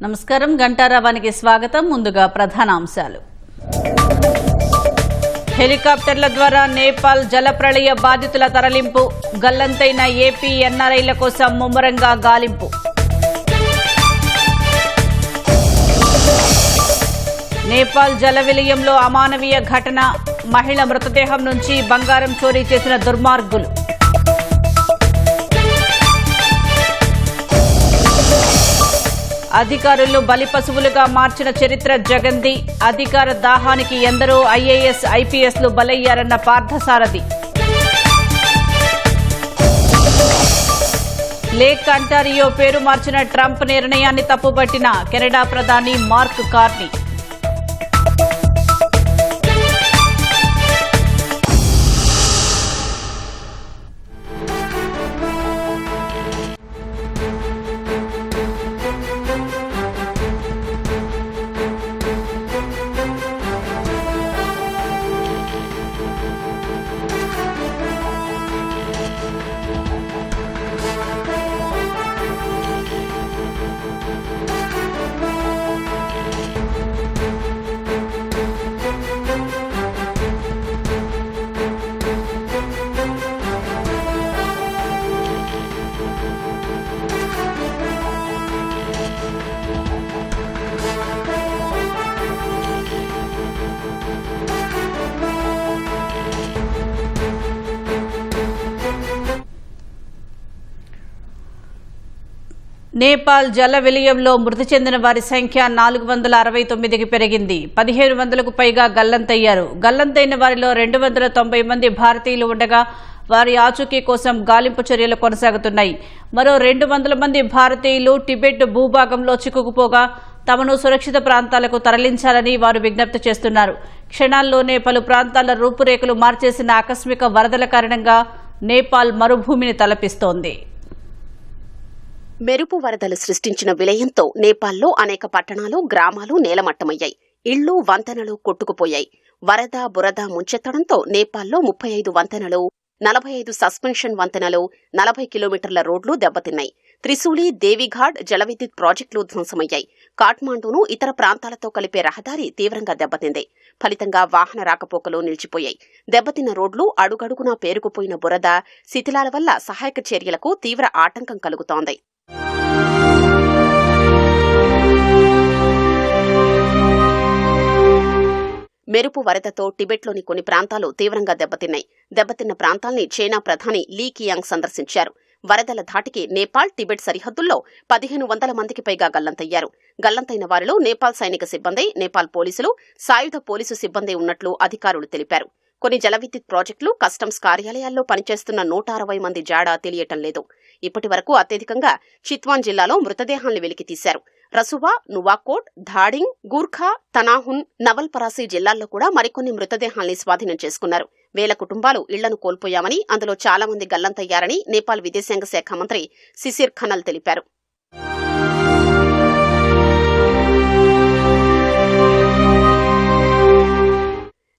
నమస్కారం గంటారావానికి స్వాగతం. ముందుగా ప్రధానాంశాలు. హెలికాప్టర్ల ద్వారా నేపాల్ జలప్రళయ బాధితుల తరలింపు. గల్లంతైన ఏపీ ఎన్ఆర్ఐల కోసం ముమ్మరంగా గాలింపు. నేపాల్ జల విలయంలో అమానవీయ ఘటన. మహిళ మృతదేహం నుంచి బంగారం చోరీ చేసిన దుర్మార్గులు. అధికారులు బలిపశువులుగా మార్చిన చరిత్ర జగంది. అధికార దాహానికి ఎందరో ఐఏఎస్ ఐపీఎస్లు బలయ్యారన్న పార్థసారథి. లేక్ అంటారియో పేరు మార్చిన ట్రంప్ నిర్ణయాన్ని తప్పుపట్టిన కెనడా ప్రధాని మార్క్ కార్నీ. నేపాల్ జల విలయంలో మృతి చెందిన వారి సంఖ్య 469కి పెరిగింది. 1500కు పైగా గల్లంతయ్యారు. గల్లంతైన వారిలో 290 మంది భారతీయులు ఉండగా వారి ఆచూకీ కోసం గాలింపు చర్యలు కొనసాగుతున్నాయి. మరో 200 మంది భారతీయులు టిబెట్ భూభాగంలో చిక్కుకుపోగా తమను సురక్షిత ప్రాంతాలకు తరలించాలని వారు విజ్ఞప్తి చేస్తున్నారు. క్షణాల్లోనే పలు ప్రాంతాల రూపురేఖలు మార్చేసిన ఆకస్మిక వరదల కారణంగా నేపాల్ మరుభూమిని తలపిస్తోంది. మెరుపు వరదలు సృష్టించిన విలయంతో నేపాల్లో అనేక పట్టణాలు, గ్రామాలు నేలమట్టమయ్యాయి. ఇళ్లు, వంతెనలు కొట్టుకుపోయాయి. వరద, బురద ముంచెత్తడంతో నేపాల్లో 35 వంతెనలు, 45 సస్పెన్షన్ వంతెనలు, 40 కిలోమీటర్ల రోడ్లు దెబ్బతిన్నాయి. త్రిశూలి, దేవిఘాట్ జలవిద్యుత్ ప్రాజెక్టులు ధ్వంసమయ్యాయి. కాఠ్మాండూను ఇతర ప్రాంతాలతో కలిపే రహదారి తీవ్రంగా దెబ్బతింది. ఫలితంగా వాహన రాకపోకలు నిలిచిపోయాయి. దెబ్బతిన్న రోడ్లు, అడుగడుగునా పేరుకుపోయిన బురద, శిథిలాల వల్ల సహాయక చర్యలకు తీవ్ర ఆటంకం కలుగుతోంది. మెరుపు వరదతో టిబెట్లోని కొన్ని ప్రాంతాలు తీవ్రంగా దెబ్బతిన్నాయి. దెబ్బతిన్న ప్రాంతాల్ని చైనా ప్రధాని లీ కియాంగ్ సందర్శించారు. వరదల ధాటికి నేపాల్, టిబెట్ సరిహద్దుల్లో 1500 మందికి పైగా గల్లంతయ్యారు. గల్లంతైన వారిలో నేపాల్ సైనిక సిబ్బంది, నేపాల్ పోలీసులు, సాయుధ పోలీసు సిబ్బంది ఉన్నట్లు అధికారులు తెలిపారు. కొన్ని జలవిద్యుత్ ప్రాజెక్టులు, కస్టమ్స్ కార్యాలయాల్లో పనిచేస్తున్న 160 మంది జాడ తెలియటం లేదు. ఇప్పటి వరకు అత్యధికంగా చిత్వాన్ జిల్లాలో మృతదేహాల్ని వెలికితీశారు. రసువా, నువాకోట్, ధాడింగ్, గూర్ఖా, తనాహున్, నవల్పరాసి జిల్లాల్లో కూడా మరికొన్ని మృతదేహాల్ని స్వాధీనం చేసుకున్నారు. వేల కుటుంబాలు ఇళ్లను కోల్పోయామని, అందులో చాలా మంది గల్లంతయ్యారని నేపాల్ విదేశాంగ శాఖ మంత్రి సిసిర్ ఖనల్ తెలిపారు.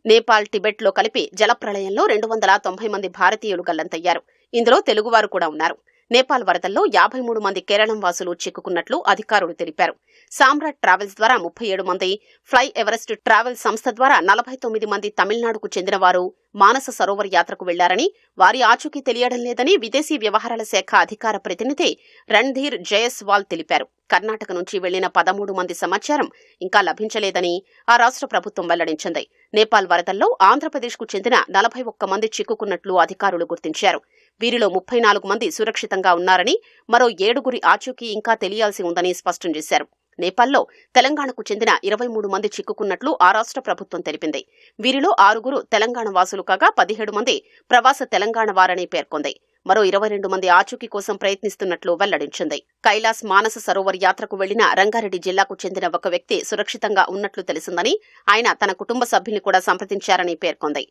నేపాల్, టిబెట్లో కలిపి జలప్రళయంలో 290 మంది భారతీయులు గల్లంతయ్యారు. ఇందులో తెలుగువారు కూడా ఉన్నారు. నేపాల్ వరదల్లో 53 మంది కేరళం వాసులు చిక్కుకున్నట్లు అధికారులు తెలిపారు. సామ్రాట్ ట్రావెల్స్ ద్వారా 37 మంది, ఫ్లై ఎవరెస్ట్ ట్రావెల్ సంస్థ ద్వారా 49 మంది తమిళనాడుకు చెందినవారు మానస సరోవర్ యాత్రకు వెళ్లారని, వారి ఆచూకీ తెలియడం లేదని విదేశీ వ్యవహారాల శాఖ అధికార ప్రతినిధి రణ్ధీర్ జయస్వాల్ తెలిపారు. కర్ణాటక నుంచి వెళ్లిన 13 మంది సమాచారం ఇంకా లభించలేదని ఆ రాష్ట్ర ప్రభుత్వం వెల్లడించింది. నేపాల్ వరదల్లో ఆంధ్రప్రదేశ్కు చెందిన 41 మంది చిక్కుకున్నట్లు అధికారులు గుర్తించారు. వీరిలో 34 మంది సురక్షితంగా ఉన్నారని, మరో 7గురి ఆచూకీ ఇంకా తెలియాల్సి ఉందని స్పష్టం చేశారు. నేపాల్లో తెలంగాణకు చెందిన 23 మంది చిక్కుకున్నట్లు ఆ రాష్ట్ర ప్రభుత్వం తెలిపింది. వీరిలో 6గురు తెలంగాణ వాసులు కాగా 17 మంది ప్రవాస తెలంగాణ వారని పేర్కొంది. మరో 22 మంది ఆచూకీ కోసం ప్రయత్నిస్తున్నట్లు వెల్లడించింది. కైలాస్ మానస సరోవర్ యాత్రకు వెళ్లిన రంగారెడ్డి జిల్లాకు చెందిన ఒక వ్యక్తి సురక్షితంగా ఉన్నట్లు తెలిసిందని, ఆయన తన కుటుంబ సభ్యుల్ని కూడా సంప్రదించారని పేర్కొంది.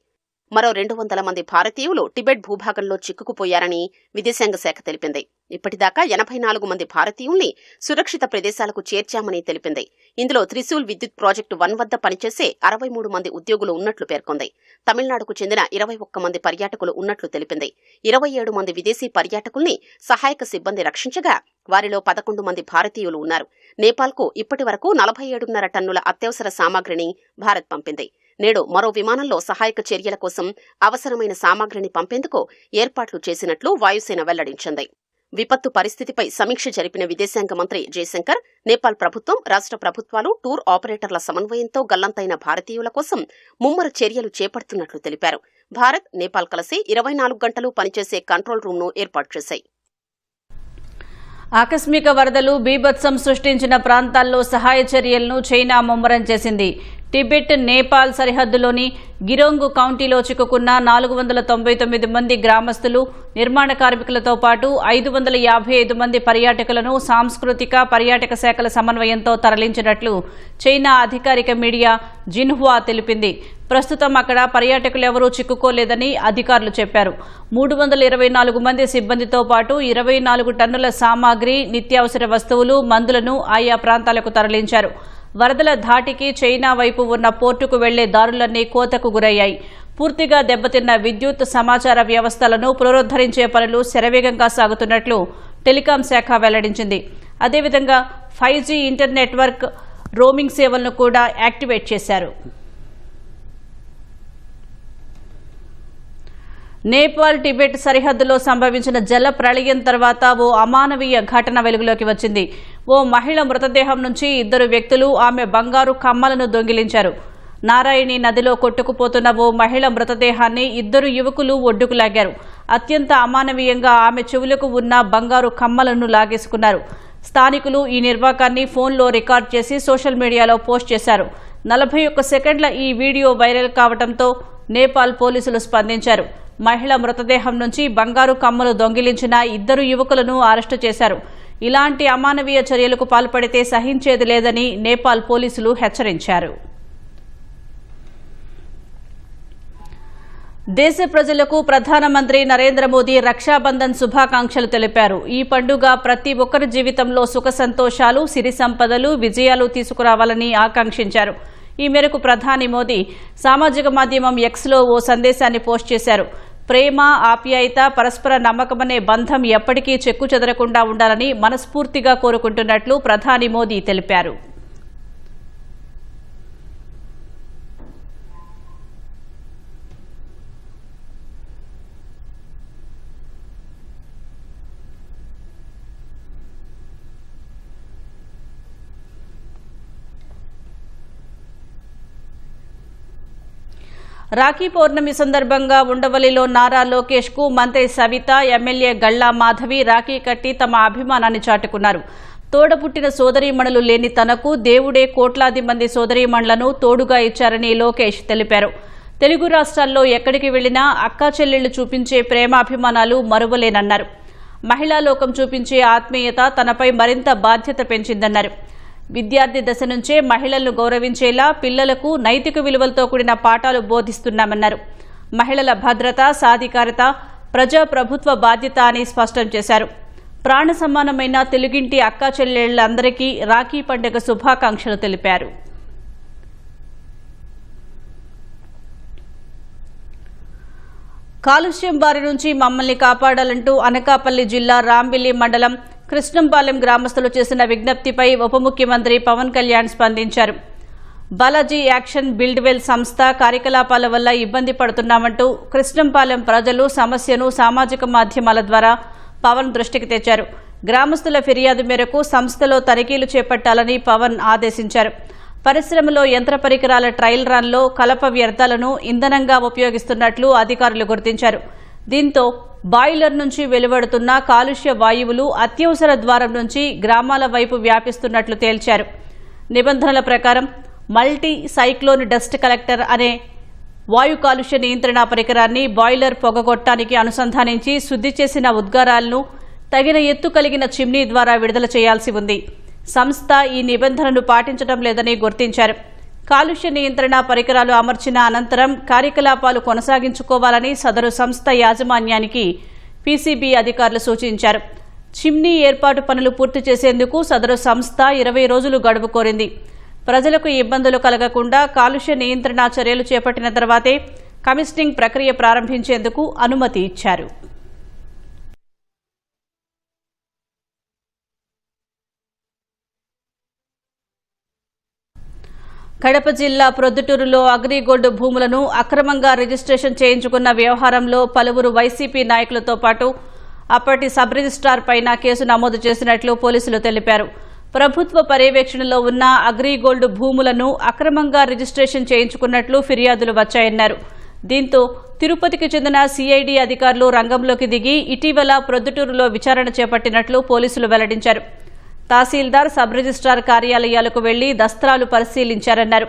మరో 200 మంది భారతీయులు టిబెట్ భూభాగంలో చిక్కుకుపోయారని విదేశాంగ శాఖ తెలిపింది. ఇప్పటిదాకా 84 మంది భారతీయుల్ని సురక్షిత ప్రదేశాలకు చేర్చామని తెలిపింది. ఇందులో త్రిశూల్ విద్యుత్ ప్రాజెక్టు 1 వద్ద పనిచేసే 63 మంది ఉద్యోగులు ఉన్నట్లు పేర్కొంది. తమిళనాడుకు చెందిన 21 మంది పర్యాటకులు ఉన్నట్లు తెలిపింది. 27 మంది విదేశీ పర్యాటకుల్ని సహాయక సిబ్బంది రక్షించగా వారిలో 11 మంది భారతీయులు ఉన్నారు. నేపాల్కు ఇప్పటి వరకు 47.5 టన్నుల అత్యవసర సామాగ్రిని భారత్ పంపింది. నేడు మరో విమానంలో సహాయక చర్యల కోసం అవసరమైన సామాగ్రిని పంపేందుకు ఏర్పాట్లు చేసినట్లు వాయుసేన వెల్లడించింది. విపత్తు పరిస్థితిపై సమీక్ష జరిపిన విదేశాంగ మంత్రి జయశంకర్, నేపాల్ ప్రభుత్వం, రాష్ట్ర ప్రభుత్వాలు, టూర్ ఆపరేటర్ల సమన్వయంతో గల్లంతైన భారతీయుల కోసం ముమ్మర చర్యలు చేపడుతున్నట్లు తెలిపారు. భారత్, నేపాల్ కలిసి 24 గంటలు పనిచేసే కంట్రోల్ రూమ్ను ఏర్పాటు చేశాయి. ఆకస్మిక వరదలు బీభత్సం సృష్టించిన ప్రాంతాల్లో సహాయ చర్యలను చైనా ముమ్మరం చేసింది. టిబెట్, నేపాల్ సరిహద్దులోని గిరోంగ్ కౌంటీలో చిక్కుకున్న 499 మంది గ్రామస్తులు, నిర్మాణ కార్మికులతో పాటు 555 మంది పర్యాటకులను సాంస్కృతిక, పర్యాటక శాఖల సమన్వయంతో తరలించినట్లు చైనా అధికారిక మీడియా జిన్హువా తెలిపింది. ప్రస్తుతం అక్కడ పర్యాటకులెవరూ చిక్కుకోలేదని అధికారులు చెప్పారు. 324 మంది సిబ్బందితో పాటు 24 టన్నుల సామాగ్రి, నిత్యావసర వస్తువులు, మందులను ఆయా ప్రాంతాలకు తరలించారు. వరదల ధాటికి చైనా వైపు ఉన్న పోర్టుకు వెళ్లే దారులన్నీ కోతకు గురయ్యాయి. పూర్తిగా దెబ్బతిన్న విద్యుత్, సమాచార వ్యవస్థలను పునరుద్ధరించే పనులు శరవేగంగా సాగుతున్నట్లు టెలికాం శాఖ వెల్లడించింది. అదేవిధంగా 5G ఇంటర్ నెట్వర్క్ రోమింగ్ సేవలను కూడా యాక్టివేట్ చేశారు. నేపాల్, టిబెట్ సరిహద్దులో సంభవించిన జల ప్రళయం తర్వాత ఓ అమానవీయ ఘటన వెలుగులోకి వచ్చింది. ఓ మహిళ మృతదేహం నుంచి 2 వ్యక్తులు ఆమె బంగారు కమ్మలను దొంగిలించారు. నారాయణి నదిలో కొట్టుకుపోతున్న ఓ మహిళ మృతదేహాన్ని 2 యువకులు ఒడ్డుకు లాగారు. అత్యంత అమానవీయంగా ఆమె చెవులకు ఉన్న బంగారు కమ్మలను లాగేసుకున్నారు. స్థానికులు ఈ నిర్వాకాన్ని ఫోన్లో రికార్డ్ చేసి సోషల్ మీడియాలో పోస్ట్ చేశారు. 41 సెకండ్ల ఈ వీడియో వైరల్ కావడంతో నేపాల్ పోలీసులు స్పందించారు. మహిళ మృతదేహం నుంచి బంగారు కమ్మలు దొంగిలించిన 2 యువకులను అరెస్టు చేశారు. ఇలాంటి అమానవీయ చర్యలకు పాల్పడితే సహించేది లేదని నేపాల్ పోలీసులు హెచ్చరించారు. దేశ ప్రజలకు ప్రధానమంత్రి నరేంద్ర మోదీ రక్షాబంధన్ శుభాకాంక్షలు తెలిపారు. ఈ పండుగ ప్రతి ఒక్కరి జీవితంలో సుఖ సంతోషాలు, సిరి సంపదలు, విజయాలు తీసుకురావాలని ఆకాంక్షించారు. ఈ మేరకు ప్రధాని మోదీ సామాజిక మాధ్యమం ఎక్స్లో ఓ సందేశాన్ని పోస్ట్ చేశారు. ప్రేమ, ఆప్యాయత, పరస్పర నమ్మకమనే బంధం ఎప్పటికీ చెక్కుచెదరకుండా ఉండాలని మనస్ఫూర్తిగా కోరుకుంటున్నట్లు ప్రధాని మోదీ తెలిపారు. రాఖీ పౌర్ణమి సందర్భంగా ఉండవల్లిలో నారా లోకేష్ కు మంత్రి సవిత, ఎమ్మెల్యే గళ్లా మాధవి రాఖీ కట్టి తమ అభిమానాన్ని చాటుకున్నారు. తోడపుట్టిన సోదరీమణులు లేని తనకు దేవుడే కోట్లాది మంది సోదరీమణులను తోడుగా ఇచ్చారని లోకేష్ తెలిపారు. తెలుగు రాష్ట్రాల్లో ఎక్కడికి వెళ్లినా అక్కా చెల్లెళ్లు చూపించే ప్రేమాభిమానాలు మరువలేనన్నారు. మహిళా లోకం చూపించే ఆత్మీయత తనపై మరింత బాధ్యత పెంచిందన్నారు. విద్యార్థి దశ నుంచే మహిళలను గౌరవించేలా పిల్లలకు నైతిక విలువలతో కూడిన పాఠాలు బోధిస్తున్నామన్నారు. మహిళల భద్రత, సాధికారత ప్రజాప్రభుత్వ బాధ్యత అని స్పష్టం చేశారు. ప్రాణ సమానమైన తెలుగింటి అక్కా చెల్లెళ్లందరికీ రాఖీ పండుగ శుభాకాంక్షలు తెలిపారు. కాలుష్యం బారి నుంచి మమ్మల్ని కాపాడాలంటూ అనకాపల్లి జిల్లా రాంబిల్లి మండలం కృష్ణంపాలెం గ్రామస్తులు చేసిన విజ్ఞప్తిపై ఉప ముఖ్యమంత్రి పవన్ కళ్యాణ్ స్పందించారు. బాలాజీ యాక్షన్ బిల్డ్వెల్ సంస్థ కార్యకలాపాల వల్ల ఇబ్బంది పడుతున్నామంటూ కృష్ణంపాలెం ప్రజలు సమస్యను సామాజిక మాధ్యమాల ద్వారా పవన్ దృష్టికి తెచ్చారు. గ్రామస్తుల ఫిర్యాదు మేరకు సంస్థలో తనిఖీలు చేపట్టాలని పవన్ ఆదేశించారు. పరిశ్రమలో యంత్ర పరికరాల ట్రయల్ రన్లో కలప వ్యర్థాలను ఇంధనంగా ఉపయోగిస్తున్నట్లు అధికారులు గుర్తించారు. దీంతో బాయిలర్ నుంచి వెలువడుతున్న కాలుష్య వాయువులు అత్యవసర ద్వారం నుంచి గ్రామాల వైపు వ్యాపిస్తున్నట్లు తేల్చారు. నిబంధనల ప్రకారం మల్టీ సైక్లోన్ డస్ట్ కలెక్టర్ అనే వాయు కాలుష్య నియంత్రణ పరికరాన్ని బాయిలర్ పొగగొట్టానికి అనుసంధానించి శుద్ధి చేసిన ఉద్గారాలను తగిన ఎత్తు కలిగిన చిమ్నీ ద్వారా విడుదల చేయాల్సి ఉంది. సంస్థ ఈ నిబంధనను పాటించడం లేదని గుర్తించారు. కాలుష్య నియంత్రణ పరికరాలు అమర్చిన అనంతరం కార్యకలాపాలు కొనసాగించుకోవాలని సదరు సంస్థ యాజమాన్యానికి పీసీబీ అధికారులు సూచించారు. చిమ్నీ ఏర్పాటు పనులు పూర్తి చేసేందుకు సదరు సంస్థ 20 రోజులు గడువు కోరింది. ప్రజలకు ఇబ్బందులు కలగకుండా కాలుష్య నియంత్రణ చర్యలు చేపట్టిన తర్వాతే కమిషనింగ్ ప్రక్రియ ప్రారంభించేందుకు అనుమతి ఇచ్చారు. కడప జిల్లా ప్రొద్దుటూరులో అగ్రిగోల్డ్ భూములను అక్రమంగా రిజిస్ట్రేషన్ చేయించుకున్న వ్యవహారంలో పలువురు వైసీపీ నాయకులతో పాటు అప్పటి సబ్ రిజిస్ట్రార్ పైన కేసు నమోదు చేసినట్లు పోలీసులు తెలిపారు. ప్రభుత్వ పర్యవేక్షణలో ఉన్న అగ్రిగోల్డ్ భూములను అక్రమంగా రిజిస్ట్రేషన్ చేయించుకున్నట్లు ఫిర్యాదులు వచ్చాయన్నారు. దీంతో తిరుపతికి చెందిన సిఐడి అధికారులు రంగంలోకి దిగి ఇటీవల ప్రొద్దుటూరులో విచారణ చేపట్టినట్లు పోలీసులు వెల్లడించారు. తహసీల్దార్ సబ్ రిజిస్ట్రార్ కార్యాలయాలకు వెళ్లి దస్త్రాలు పరిశీలించారన్నారు.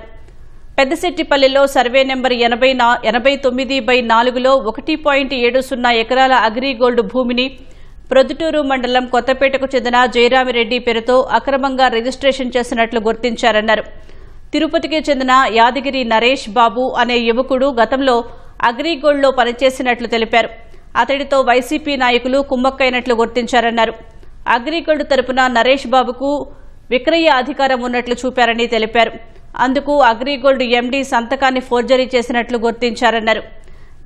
పెద్దశెట్టిపల్లిలో సర్వే నెంబర్ 89/4లో 1.70 ఎకరాల అగ్రిగోల్డ్ భూమిని ప్రొద్దుటూరు మండలం కొత్తపేటకు చెందిన జయరామిరెడ్డి పేరుతో అక్రమంగా రిజిస్ట్రేషన్ చేసినట్లు గుర్తించారన్నారు. తిరుపతికి చెందిన యాదగిరి నరేష్ బాబు అనే యువకుడు గతంలో అగ్రిగోల్డ్లో పనిచేసినట్లు తెలిపారు. అతడితో వైసీపీ నాయకులు కుమ్మక్కైనట్లు గుర్తించారన్నారు. అగ్రిగోల్డ్ తరపున నరేష్ బాబుకు విక్రయ అధికారం ఉన్నట్లు చూపారని తెలిపారు. అందుకు అగ్రిగోల్డ్ ఎండీ సంతకాన్ని ఫోర్జరీ చేసినట్లు గుర్తించారన్నారు.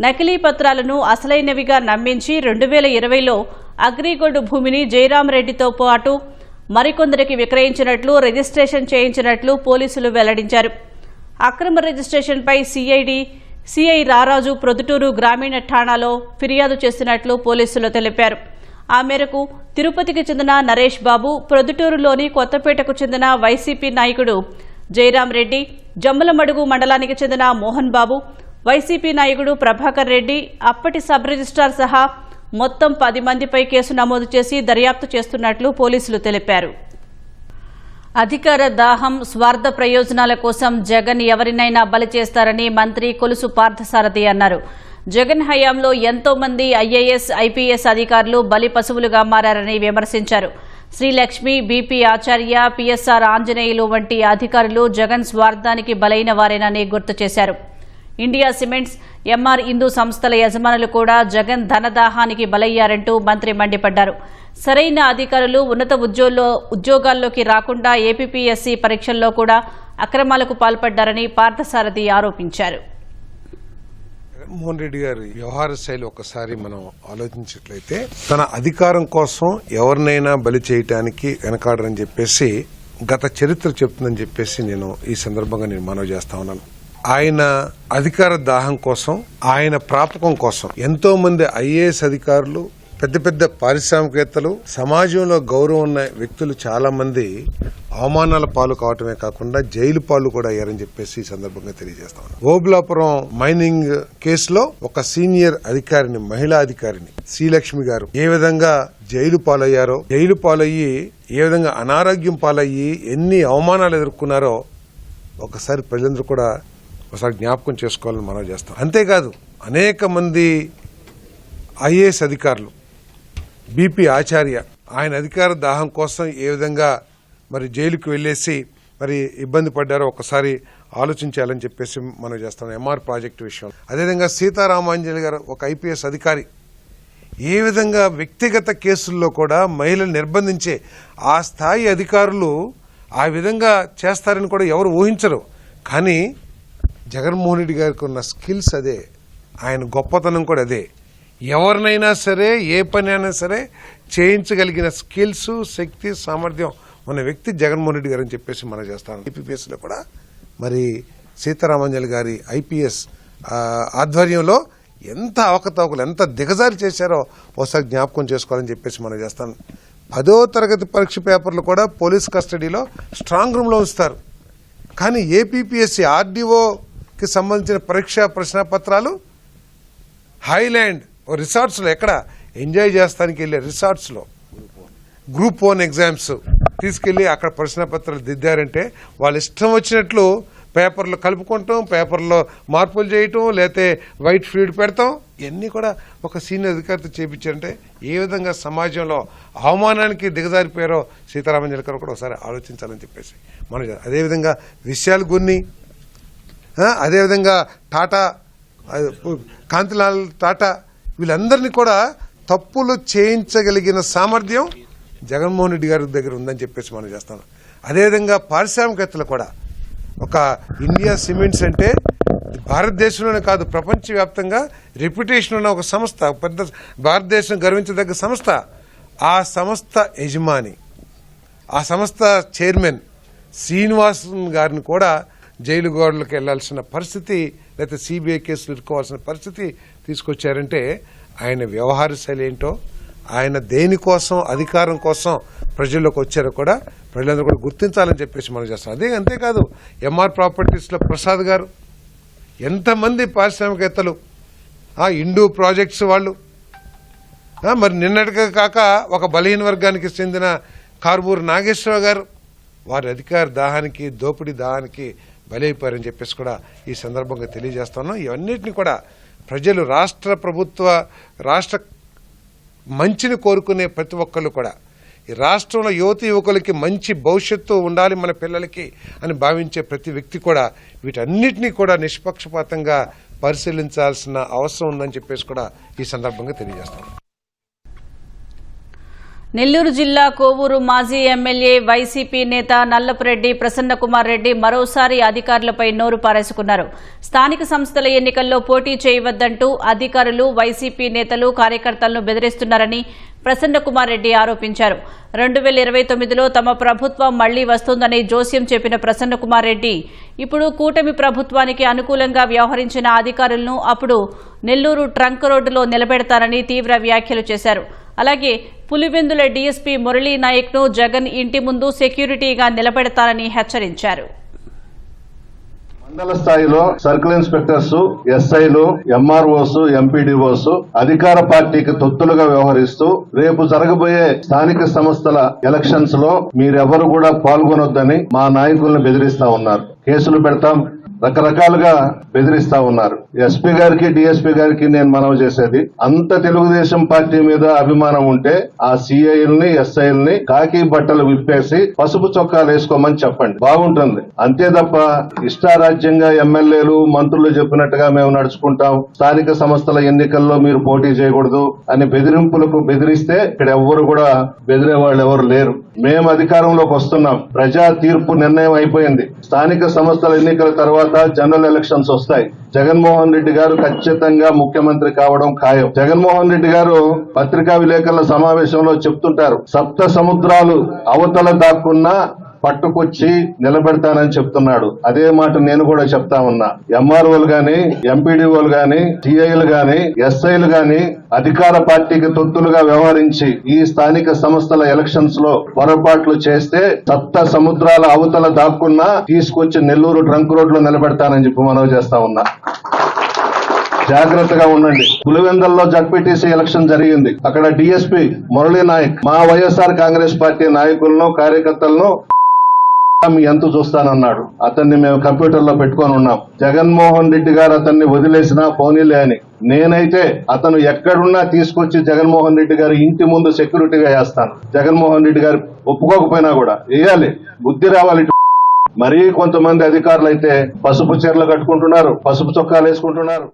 నకిలీ పత్రాలను అసలైనవిగా నమ్మించి 2020లో అగ్రిగోల్డ్ భూమిని జయరామరెడ్డితో పాటు మరికొందరికి విక్రయించినట్లు రిజిస్ట్రేషన్ చేయించినట్లు పోలీసులు వెల్లడించారు. అక్రమ రిజిస్ట్రేషన్పై సిఐ రారాజు ప్రొద్దుటూరు గ్రామీణ ఠాణాలో ఫిర్యాదు చేసినట్లు పోలీసులు తెలిపారు. ఆ మేరకు తిరుపతికి చెందిన నరేష్ బాబు, ప్రొద్దుటూరులోని కొత్తపేటకు చెందిన వైసీపీ నాయకుడు జయరామరెడ్డి, జమ్మలమడుగు మండలానికి చెందిన మోహన్ బాబు, వైసీపీ నాయకుడు ప్రభాకర్ రెడ్డి, అప్పటి సబ్ రిజిస్ట్రార్ సహా మొత్తం 10 మందిపై కేసు నమోదు చేసి దర్యాప్తు చేస్తున్నట్లు పోలీసులు తెలిపారు. అధికార దాహం, స్వార్థ ప్రయోజనాల కోసం జగన్ ఎవరినైనా బలి చేస్తారని మంత్రి కొలుసు పార్థసారథి అన్నారు. జగన్ హయాంలో ఎంతో మంది ఐఏఎస్, ఐపీఎస్ అధికారులు బలి పశువులుగా మారని విమర్శించారు. శ్రీలక్ష్మి, బీపీ ఆచార్య, పిఎస్ఆర్ ఆంజనేయులు వంటి అధికారులు జగన్ స్వార్థానికి బలైన వారేనని గుర్తు చేశారు. ఇండియా సిమెంట్స్, ఎంఆర్ ఇందు సంస్థల యజమానులు కూడా జగన్ ధనదాహానికి బలయ్యారంటూ మంత్రి మండిపడ్డారు. సరైన అధికారులు ఉన్నత ఉద్యోగాల్లోకి రాకుండా ఏపీపీఎస్సీ పరీక్షల్లో కూడా అక్రమాలకు పాల్పడ్డారని పార్థసారథి ఆరోపించారు. జగన్మోహన్ రెడ్డి గారి వ్యవహార శైలి ఒకసారి మనం ఆలోచించినట్లయితే తన అధికారం కోసం ఎవరినైనా బలి చేయటానికి వెనకాడరని చెప్పేసి గత చరిత్ర చెప్తుందని చెప్పేసి నేను ఈ సందర్భంగా మనవి చేస్తా ఉన్నాను. ఆయన అధికార దాహం కోసం, ఆయన ప్రాపకం కోసం ఎంతో మంది ఐఏఎస్ అధికారులు, పెద్ద పెద్ద పారిశ్రామికవేత్తలు, సమాజంలో గౌరవం ఉన్న వ్యక్తులు చాలా మంది అవమానాల పాలు కావటమే కాకుండా జైలు పాలు కూడా అయ్యారని చెప్పేసి ఈ సందర్భంగా తెలియజేస్తాం. ఓబులాపురం మైనింగ్ కేసులో ఒక సీనియర్ అధికారిని, మహిళా అధికారిని శ్రీలక్ష్మి గారు ఏ విధంగా జైలు పాలయ్యారో, జైలు పాలయ్యి ఏ విధంగా అనారోగ్యం పాలయ్యి ఎన్ని అవమానాలు ఎదుర్కొన్నారో ఒకసారి ప్రజలందరూ కూడా ఒకసారి జ్ఞాపకం చేసుకోవాలని మనం చేస్తాం. అంతేకాదు అనేక మంది ఐఏఎస్ అధికారులు, బీపీ ఆచార్య ఆయన అధికార దాహం కోసం ఏ విధంగా మరి జైలుకు వెళ్లేసి మరి ఇబ్బంది పడ్డారో ఒకసారి ఆలోచించాలని చెప్పేసి మనం చేస్తాం. ఎంఆర్ ప్రాజెక్టు విషయం, అదేవిధంగా సీతారామాంజలి గారు ఒక ఐపీఎస్ అధికారి ఏ విధంగా వ్యక్తిగత కేసుల్లో కూడా మహిళలు నిర్బంధించే ఆ స్థాయి అధికారులు ఆ విధంగా చేస్తారని కూడా ఎవరు ఊహించరు. కానీ జగన్మోహన్ రెడ్డి గారికి ఉన్న స్కిల్స్ అదే, ఆయన గొప్పతనం కూడా అదే. ఎవరినైనా సరే, ఏ పని అయినా సరే చేయించగలిగిన స్కిల్స్, శక్తి, సామర్థ్యం ఉన్న వ్యక్తి జగన్మోహన్ రెడ్డి గారు అని చెప్పేసి మనం చేస్తాం. ఏపీపీఎస్లో కూడా మరి సీతారామాంజలి గారి ఐపీఎస్ ఆధ్వర్యంలో ఎంత అవకతవకలు, ఎంత దిగజారి చేశారో ఒకసారి జ్ఞాపకం చేసుకోవాలని చెప్పేసి మనం చేస్తాం. 10వ తరగతి పరీక్ష పేపర్లు కూడా పోలీస్ కస్టడీలో స్ట్రాంగ్ రూమ్లో ఉంచుతారు. కానీ ఏపీపీఎస్సీ ఆర్డీఓకి సంబంధించిన పరీక్షా ప్రశ్నపత్రాలు హైలాండ్ రిసార్ట్స్లో, ఎక్కడ ఎంజాయ్ చేస్తానికి వెళ్ళే రిసార్ట్స్లో గ్రూప్ 1 ఎగ్జామ్స్ తీసుకెళ్లి అక్కడ ప్రశ్నపత్రాలు దిద్దారంటే వాళ్ళు ఇష్టం వచ్చినట్లు పేపర్లో కలుపుకుంటాం, పేపర్లో మార్పులు చేయటం, లేకపోతే వైట్ ఫీడ్ పెడతాం. ఇవన్నీ కూడా ఒక సీనియర్ అధికారితో చేయించారంటే ఏ విధంగా సమాజంలో అవమానానికి దిగజారిపోయారో సీతారామన్ గారు కూడా ఒకసారి ఆలోచించాలని చెప్పేసి మనం. అదేవిధంగా విషయాలు కొన్ని అదేవిధంగా టాటా, కాంతిలాల్ టాటా, వీళ్ళందరినీ కూడా తప్పులు చేయించగలిగిన సామర్థ్యం జగన్మోహన్ రెడ్డి గారి దగ్గర ఉందని చెప్పేసి మనం చేస్తాం. అదేవిధంగా పారిశ్రామికవేత్తలు కూడా, ఒక ఇండియా సిమెంట్స్ అంటే భారతదేశంలోనే కాదు ప్రపంచవ్యాప్తంగా రెప్యుటేషన్ ఉన్న ఒక సంస్థ, పెద్ద భారతదేశం గర్వించదగ్గ సంస్థ. ఆ సంస్థ యజమాని, ఆ సంస్థ చైర్మన్ శ్రీనివాసన్ గారిని కూడా జైలు గోడలకు వెళ్లాల్సిన పరిస్థితి, లేకపోతే సిబిఐ కేసులు ఇరుకోవాల్సిన పరిస్థితి తీసుకొచ్చారంటే ఆయన వ్యవహార శైలి ఏంటో, ఆయన దేనికోసం, అధికారం కోసం ప్రజల్లోకి వచ్చారో కూడా ప్రజలందరూ కూడా గుర్తించాలని చెప్పేసి మనం చేస్తాం. అంతేకాదు ఎంఆర్ ప్రాపర్టీస్లో ప్రసాద్ గారు, ఎంతమంది పారిశ్రామికవేత్తలు, ఇండూ ప్రాజెక్ట్స్ వాళ్ళు, మరి నిన్నటిగా కాక ఒక బలహీన వర్గానికి చెందిన కార్మూరు నాగేశ్వరరావు గారు, వారి అధికార దాహానికి, దోపిడీ దాహానికి బలైపోయారని చెప్పేసి కూడా ఈ సందర్భంగా తెలియజేస్తున్నాం. ఇవన్నిటిని కూడా ప్రజలు, రాష్ట్ర ప్రభుత్వ, రాష్ట్ర మంచిని కోరుకునే ప్రతి ఒక్కళ్ళు కూడా, ఈ రాష్ట్రంలో యువతి యువకులకి మంచి భవిష్యత్తు ఉండాలి మన పిల్లలకి అని భావించే ప్రతి వ్యక్తి కూడా వీటన్నిటినీ కూడా నిష్పక్షపాతంగా పరిశీలించాల్సిన అవసరం ఉందని చెప్పేసి కూడా ఈ సందర్భంగా తెలియజేస్తాం. నెల్లూరు జిల్లా కోవూరు మాజీ ఎమ్మెల్యే వైసీపీ నేత నల్లపురెడ్డి ప్రసన్నకుమార్ రెడ్డి మరోసారి అధికారులపై నోరు పారేసుకున్నారు. స్థానిక సంస్థల ఎన్నికల్లో పోటీ చేయవద్దంటూ అధికారులు, వైసీపీ నేతలు, కార్యకర్తలను బెదిరిస్తున్నారని ప్రసన్నకుమార్ రెడ్డి ఆరోపించారు. 2029లో తమ ప్రభుత్వం మళ్లీ వస్తుందని జోస్యం చెప్పిన ప్రసన్నకుమార్ రెడ్డి ఇప్పుడు కూటమి ప్రభుత్వానికి అనుకూలంగా వ్యవహరించిన అధికారులను అప్పుడు నెల్లూరు ట్రంక్ రోడ్డులో నిలబెడతారని తీవ్ర వ్యాఖ్యలు చేశారు. అలాగే పులివెందుల డీఎస్పీ మురళీ నాయక్ ను జగన్ ఇంటి ముందు సెక్యూరిటీగా నిలబెడతారని హెచ్చరించారు. మండల స్థాయిలో సర్కిల్ ఇన్స్పెక్టర్స్, ఎస్ఐలు, ఎంఆర్ఓస్, ఎంపీడీఓస్ అధికార పార్టీకి తొత్తులుగా వ్యవహరిస్తూ రేపు జరగబోయే స్థానిక సంస్థల ఎలక్షన్స్ లో మీరెవరు కూడా పాల్గొనొద్దని మా నాయకులను బెదిరిస్తా ఉన్నారు. కేసులు పెడతాం, రకరకాలుగా బెదిరిస్తా ఉన్నారు. ఎస్పీ గారికి, డిఎస్పీ గారికి నేను మనవి చేసేది, అంత తెలుగుదేశం పార్టీ మీద అభిమానం ఉంటే ఆ సిఐల్ని, ఎస్ఐల్ని కాకి బట్టలు విప్పేసి పసుపు చొక్కాలు వేసుకోమని చెప్పండి, బాగుంటుంది. అంతే తప్ప ఇష్టారాజ్యంగా ఎమ్మెల్యేలు, మంత్రులు చెప్పినట్టుగా మేము నడుచుకుంటాం, స్థానిక సంస్థల ఎన్నికల్లో మీరు పోటీ చేయకూడదు అని బెదిరింపులకు బెదిరిస్తే ఇక్కడ ఎవ్వరు కూడా బెదిరే వాళ్ళు ఎవరు లేరు. మేము అధికారంలోకి వస్తున్నాం, ప్రజా తీర్పు నిర్ణయం అయిపోయింది. స్థానిక సంస్థల ఎన్నికల తర్వాత జనరల్ ఎలక్షన్స్ వస్తాయి. జగన్మోహన్ రెడ్డి గారు ఖచ్చితంగా ముఖ్యమంత్రి కావడం ఖాయం. జగన్మోహన్ రెడ్డి గారు పత్రికా విలేకరుల సమావేశంలో చెప్తుంటారు, సప్త సముద్రాలు అవతల దాక్కున్నా పట్టుకొచ్చి నిలబెడతానని చెప్తున్నాడు. అదే మాట నేను కూడా చెప్తా ఉన్నా. ఎంఆర్ఓలు గాని, ఎంపీడీఓలు గాని, టీఐలు గాని, ఎస్ఐలు గాని అధికార పార్టీకి తొత్తులుగా వ్యవహరించి ఈ స్థానిక సంస్థల ఎలక్షన్స్ లో పొరపాట్లు చేస్తే సప్త సముద్రాల అవతల దాక్కున్నా తీసుకొచ్చి నెల్లూరు ట్రంక్ రోడ్ లో నిలబెడతానని చెప్పి మనవి చేస్తా ఉన్నా. జాగ్రత్తగా ఉండండి. పులివెందల్లో జడ్పీటీసీ ఎలక్షన్ జరిగింది. అక్కడ డిఎస్పీ మురళీ నాయక్ మా వైఎస్ఆర్ కాంగ్రెస్ పార్టీ నాయకులను, కార్యకర్తలను మీ ఎంత చూస్తానన్నాడు. అతన్ని మేము కంప్యూటర్ లో పెట్టుకొని ఉన్నాం. జగన్మోహన్ రెడ్డి గారు అతన్ని వదిలేసినా పోనీలే అని. నేనైతే అతను ఎక్కడున్నా తీసుకొచ్చి జగన్మోహన్ రెడ్డి గారి ఇంటి ముందు సెక్యూరిటీగా వేస్తాను. జగన్మోహన్ రెడ్డి గారు ఒప్పుకోకపోయినా కూడా వేయాలి, బుద్ధి రావాలి. మరీ కొంతమంది అధికారులు అయితే పసుపు చీరలు కట్టుకుంటున్నారు, పసుపు చొక్కాలు వేసుకుంటున్నారు.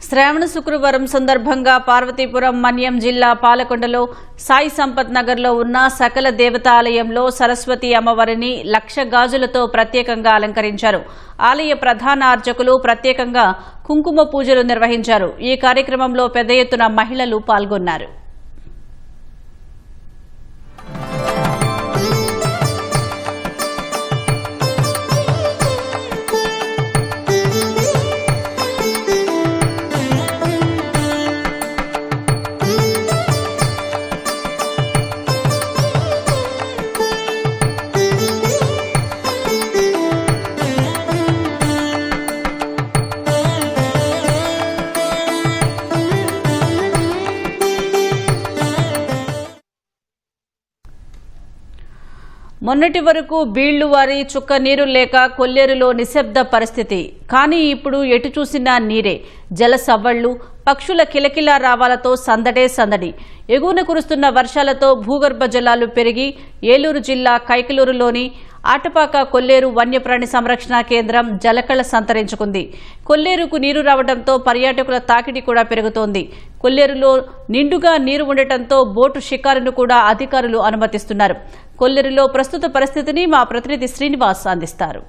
శ్రావణ శుక్రవారం సందర్భంగా పార్వతీపురం మన్యం జిల్లా పాలకొండలో సాయి సంపత్ నగర్లో ఉన్న సకల దేవతాలయంలో సరస్వతి అమ్మవారిని 1,00,000 గాజులతో ప్రత్యేకంగా అలంకరించారు. ఆలయ ప్రధాన అర్చకులు ప్రత్యేకంగా కుంకుమ పూజలు నిర్వహించారు. ఈ కార్యక్రమంలో పెద్ద ఎత్తున మహిళలు పాల్గొన్నారు. మొన్నటి వరకు బీళ్లువారి చుక్క నీరు లేక కొల్లేరులో నిశ్శబ్ద పరిస్థితి. కానీ ఇప్పుడు ఎటు చూసినా నీరే. జల సవ్వళ్లు, పక్షుల కిలకిలా రావాలతో సందడే సందడి. ఎగువన కురుస్తున్న వర్షాలతో భూగర్భ జలాలు పెరిగి ఏలూరు జిల్లా కైకలూరులోని ఆటపాక కొల్లేరు వన్యప్రాణి సంరక్షణ కేంద్రం జలకళ సంతరించుకుంది. కొల్లేరుకు నీరు రావడంతో పర్యాటకుల తాకిడి కూడా పెరుగుతోంది. కొల్లేరులో నిండుగా నీరు ఉండటంతో బోటు షికారును కూడా అధికారులు అనుమతిస్తున్నారు. కొల్లేరులో ప్రస్తుత పరిస్థితిని మా ప్రతినిధి శ్రీనివాస్ అందిస్తారు.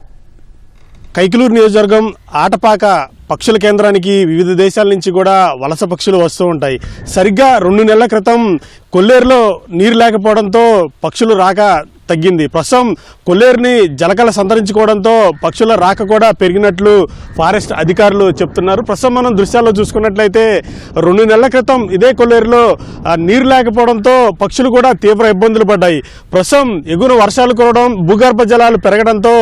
కైకలూరు నియోజకవర్గం ఆటపాక పక్షుల కేంద్రానికి వివిధ దేశాల నుంచి కూడా వలస పక్షులు వస్తూ ఉంటాయి. సరిగ్గా 2 నెలల క్రితం కొల్లేరులో నీరు లేకపోవడంతో పక్షులు రాక తగ్గింది. ప్రస్తుతం కొల్లేరుని జలకళ సంతరించుకోవడంతో పక్షుల రాక కూడా పెరిగినట్లు ఫారెస్ట్ అధికారులు చెప్తున్నారు. ప్రస్తుతం మనం దృశ్యాల్లో చూసుకున్నట్లయితే 2 నెలల క్రితం ఇదే కొల్లేరులో నీరు లేకపోవడంతో పక్షులు కూడా తీవ్ర ఇబ్బందులు పడ్డాయి. ప్రస్తుతం ఎగువ వర్షాలు కురవడం, భూగర్భ జలాలు పెరగడంతో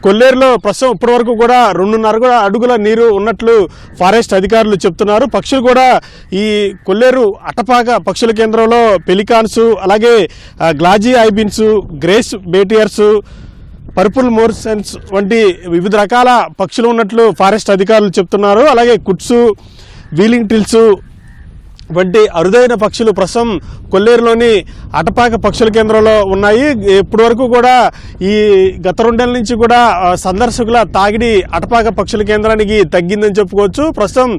కొల్లేరులో ప్రస్తుతం ఇప్పటి వరకు కూడా 2.5 అడుగుల నీరు ఉన్నట్లు ఫారెస్ట్ అధికారులు చెప్తున్నారు. పక్షులు కూడా ఈ కొల్లేరు అటపాక పక్షుల కేంద్రంలో పెలికాన్స్, అలాగే గ్లాజీ ఐబిన్స్, గ్రేస్ బేటియర్స్, పర్పుల్ మోర్సెన్స్ వంటి వివిధ రకాల పక్షులు ఉన్నట్లు ఫారెస్ట్ అధికారులు చెప్తున్నారు. అలాగే కుట్సు, వీలింగ్ టిల్స్ వంటి అరుదైన పక్షులు ప్రస్తుతం కొల్లేరులోని అటపాక పక్షుల కేంద్రంలో ఉన్నాయి. ఇప్పటి వరకు కూడా ఈ గత 2 నెలల నుంచి కూడా సందర్శకుల తాగిడి అటపాక పక్షుల కేంద్రానికి తగ్గిందని చెప్పుకోవచ్చు. ప్రస్తుతం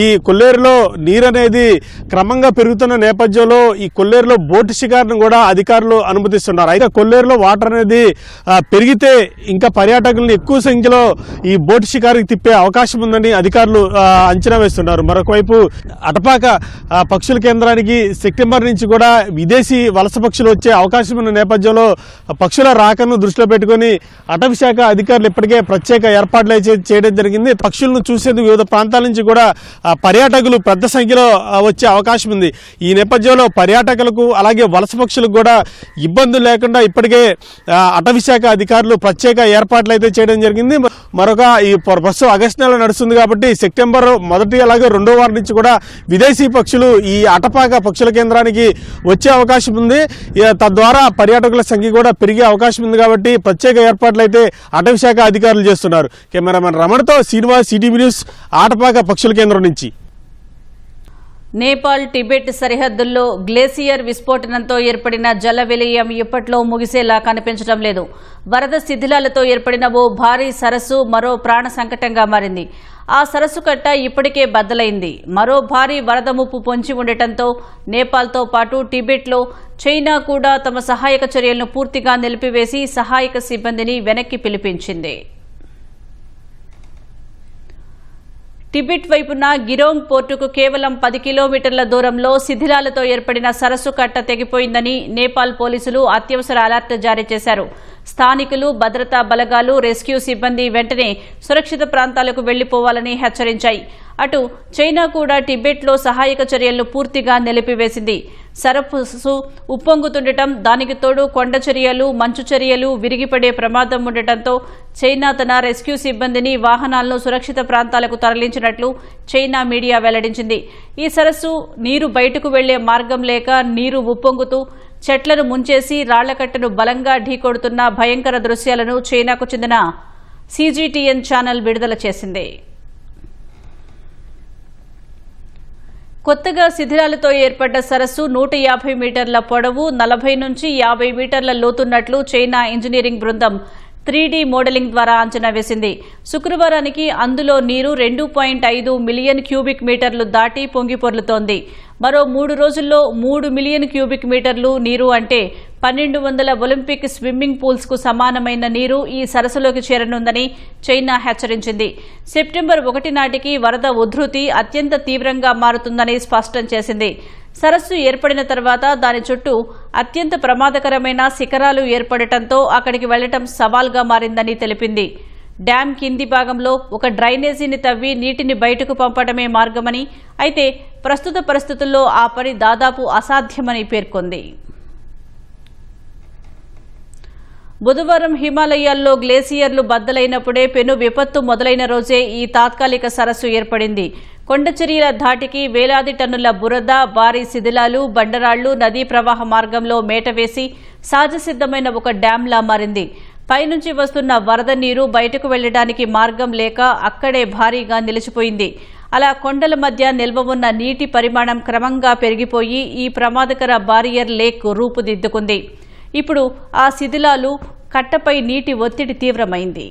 ఈ కొల్లేరులో నీరు అనేది క్రమంగా పెరుగుతున్న నేపథ్యంలో ఈ కొల్లేరులో బోటు షికారును కూడా అధికారులు అనుమతిస్తున్నారు. అయితే కొల్లేరులో వాటర్ అనేది పెరిగితే ఇంకా పర్యాటకులను ఎక్కువ సంఖ్యలో ఈ బోటు షికారుకి తిప్పే అవకాశం ఉందని అధికారులు అంచనా వేస్తున్నారు. మరొకవైపు అటపాక పక్షుల కేంద్రానికి సెప్టెంబర్ నుంచి కూడా విదేశీ వలస పక్షులు వచ్చే అవకాశం ఉన్న నేపథ్యంలో పక్షుల రాకను దృష్టిలో పెట్టుకుని అటవీ శాఖ అధికారులు ఇప్పటికే ప్రత్యేక ఏర్పాట్లు చేయడం జరిగింది. పక్షులను చూసేందుకు వివిధ ప్రాంతాల నుంచి కూడా పర్యాటకులు పెద్ద సంఖ్యలో వచ్చే అవకాశం ఉంది. ఈ నేపథ్యంలో పర్యాటకులకు అలాగే వలస పక్షులకు కూడా ఇబ్బందులు లేకుండా ఇప్పటికే అటవీ శాఖ అధికారులు ప్రత్యేక ఏర్పాట్లు అయితే చేయడం జరిగింది. మరొక ఈ ప్రస్తుతం ఆగస్టు నెల నడుస్తుంది కాబట్టి సెప్టెంబర్ 1 అలాగే 2వ వారం నుంచి కూడా విదేశీ పక్షులు ఈ అటపాక పక్షుల కేంద్రానికి వచ్చే అవకాశం ఉంది. తద్వారా పర్యాటకుల సంఖ్య కూడా పెరిగే అవకాశం ఉంది కాబట్టి ప్రత్యేక ఏర్పాట్లు అయితే అటవీ శాఖ అధికారులు చేస్తున్నారు. కెమెరామెన్ రమణతో శ్రీనివాస్, సిటీవీ న్యూస్, ఆటపాక పక్షుల కేంద్రం నుంచి. నేపాల్ టిబెట్ సరిహద్దుల్లో గ్లేసియర్ విస్ఫోటనంతో ఏర్పడిన జల విలయం ఇప్పట్లో ముగిసేలా కనిపించడం లేదు. వరద శిథిలాలతో ఏర్పడిన ఓ భారీ సరస్సు మరో ప్రాణ సంకటంగా మారింది. ఆ సరస్సు కట్ట ఇప్పటికే బద్దలైంది. మరో భారీ వరద ముప్పు పొంచి ఉండటంతో నేపాల్తో పాటు టిబెట్లో చైనా కూడా తమ సహాయక చర్యలను పూర్తిగా నిలిపివేసి సహాయక సిబ్బందిని వెనక్కి పిలిపించింది. టిబెట్ వైపున గిరోంగ్ పోర్టుకు కేవలం 10 కిలోమీటర్ల దూరంలో శిథిలాలతో ఏర్పడిన సరస్సు కట్ట తెగిపోయిందని నేపాల్ పోలీసులు అత్యవసర అలర్ట్ జారీ చేశారు. స్థానికులు, భద్రతా బలగాలు, రెస్క్యూ సిబ్బంది వెంటనే సురక్షిత ప్రాంతాలకు వెళ్లిపోవాలని హెచ్చరించాయి. అటు చైనా కూడా టిబెట్లో సహాయక చర్యలను పూర్తిగా నిలిపివేసింది. సరస్సు ఉప్పొంగుతుండటం, దానికి తోడు కొండ చర్యలు, మంచు చర్యలు విరిగిపడే ప్రమాదం ఉండటంతో చైనా తన రెస్క్యూ సిబ్బందిని, వాహనాలను సురక్షిత ప్రాంతాలకు తరలించినట్లు చైనా మీడియా వెల్లడించింది. ఈ సరస్సు నీరు బయటకు వెళ్లే మార్గం లేక నీరు ఉప్పొంగుతూ చెట్లను ముంచేసి రాళ్లకట్టను బలంగా ఢీకొడుతున్న భయంకర దృశ్యాలను చైనాకు చెందిన CGTN ఛానల్ విడుదల చేసింది. కొత్తగా శిథిలాలతో ఏర్పడ్డ సరస్సు 150 మీటర్ల పొడవు, 40 నుంచి 50 మీటర్ల లోతున్నట్లు చైనా ఇంజనీరింగ్ బృందం 3D మోడలింగ్ ద్వారా అంచనా వేసింది. శుక్రవారానికి అందులో నీరు 2.5 మిలియన్ క్యూబిక్ మీటర్లు దాటి పొంగిపొర్లుతోంది. మరో 3 రోజుల్లో 3 మిలియన్ క్యూబిక్ మీటర్లు నీరు అంటే 1200 ఒలింపిక్ స్విమ్మింగ్ పూల్స్ కు సమానమైన నీరు ఈ సరస్సులోకి చేరనుందని చైనా హెచ్చరించింది. సెప్టెంబర్ 1 నాటికి వరద ఉధృతి అత్యంత తీవ్రంగా మారుతుందని స్పష్టం చేసింది. సరస్సు ఏర్పడిన తర్వాత దాని చుట్టూ అత్యంత ప్రమాదకరమైన శిఖరాలు ఏర్పడటంతో అక్కడికి వెళ్లటం సవాల్గా మారిందని తెలిపింది. డ్యాం కింది భాగంలో ఒక డ్రైనేజీని తవ్వి నీటిని బయటకు పంపడమే మార్గమని, అయితే ప్రస్తుత పరిస్థితుల్లో ఆ పని దాదాపు అసాధ్యమని పేర్కొంది. బుధవారం హిమాలయాల్లో గ్లేసియర్లు బద్దలైనప్పుడే పెను విపత్తు మొదలైన రోజే ఈ తాత్కాలిక సరస్సు ఏర్పడింది. కొండచర్యల ధాటికి వేలాది టన్నుల బురద, భారీ శిథిలాలు, బండరాళ్లు నదీ ప్రవాహ మార్గంలో మేటవేసి సహజసిద్ధమైన ఒక డ్యాంలా మారింది. పైనుంచి వస్తున్న వరద నీరు బయటకు వెళ్లడానికి మార్గం లేక అక్కడే భారీగా నిలిచిపోయింది. అలా కొండల మధ్య నిల్వ ఉన్న నీటి పరిమాణం క్రమంగా పెరిగిపోయి ఈ ప్రమాదకర బారియర్ లేక్ రూపుదిద్దుకుంది. ఇప్పుడు ఆ శిథిలాలు కట్టపై నీటి ఒత్తిడి తీవ్రమైంది.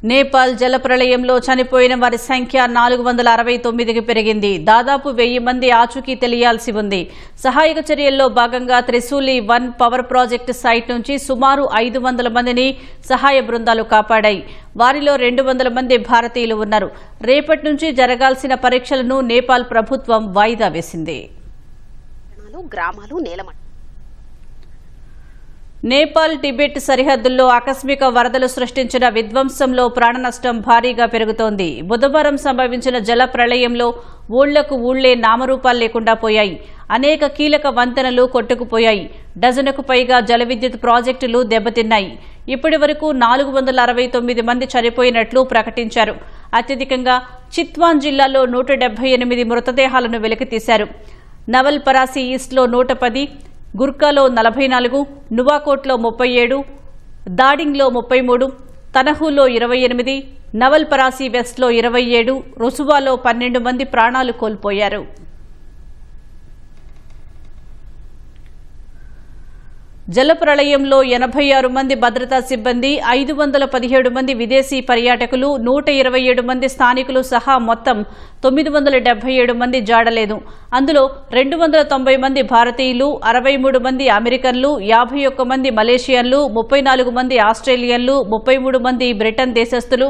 నేపాల్ జలప్రళయంలో చనిపోయిన వారి సంఖ్య 469కి పెరిగింది. దాదాపు 1000 మంది ఆచూకీ తెలియాల్సి ఉంది. సహాయక చర్యల్లో భాగంగా త్రిశూలి 1 పవర్ ప్రాజెక్టు సైట్ నుంచి సుమారు 500 మందిని సహాయ బృందాలు కాపాడాయి. వారిలో 200 మంది భారతీయులు ఉన్నారు. రేపటి నుంచి జరగాల్సిన పరీక్షలను నేపాల్ ప్రభుత్వం వాయిదా వేసింది. గ్రామాలు నేలమట్ట. నేపాల్ టిబెట్ సరిహద్దుల్లో ఆకస్మిక వరదలు సృష్టించిన విధ్వంసంలో ప్రాణనష్టం భారీగా పెరుగుతోంది. బుధవారం సంభవించిన జల ప్రళయంలో ఊళ్లకు ఊళ్లే నామరూపాలు లేకుండా పోయాయి. అనేక కీలక వంతెనలు కొట్టుకుపోయాయి. డజనుకు పైగా జల విద్యుత్ ప్రాజెక్టులు దెబ్బతిన్నాయి. ఇప్పటి వరకు 469 మంది చనిపోయినట్లు ప్రకటించారు. అత్యధికంగా చిత్వాన్ జిల్లాలో 178 మృతదేహాలను వెలికితీశారు. నవల్ పరాసి ఈస్ట్లో 110, గుర్కాలో 44, నువాకోట్లో 37, దాడింగ్లో 33, తనహులో 28, నవల్ పరాసి వెస్ట్లో 27, రుసువాలో 12 మంది ప్రాణాలు కోల్పోయారు. జలప్రళయంలో 86 మంది భద్రతా సిబ్బంది, 517 మంది విదేశీ పర్యాటకులు, 127 మంది స్థానికులు సహా మొత్తం 977 మంది జాడలేదు. అందులో 290 మంది భారతీయులు, 63 మంది అమెరికన్లు, 51 మంది మలేషియన్లు, 34 మంది ఆస్ట్రేలియన్లు, 33 మంది బ్రిటన్ దేశస్థులు,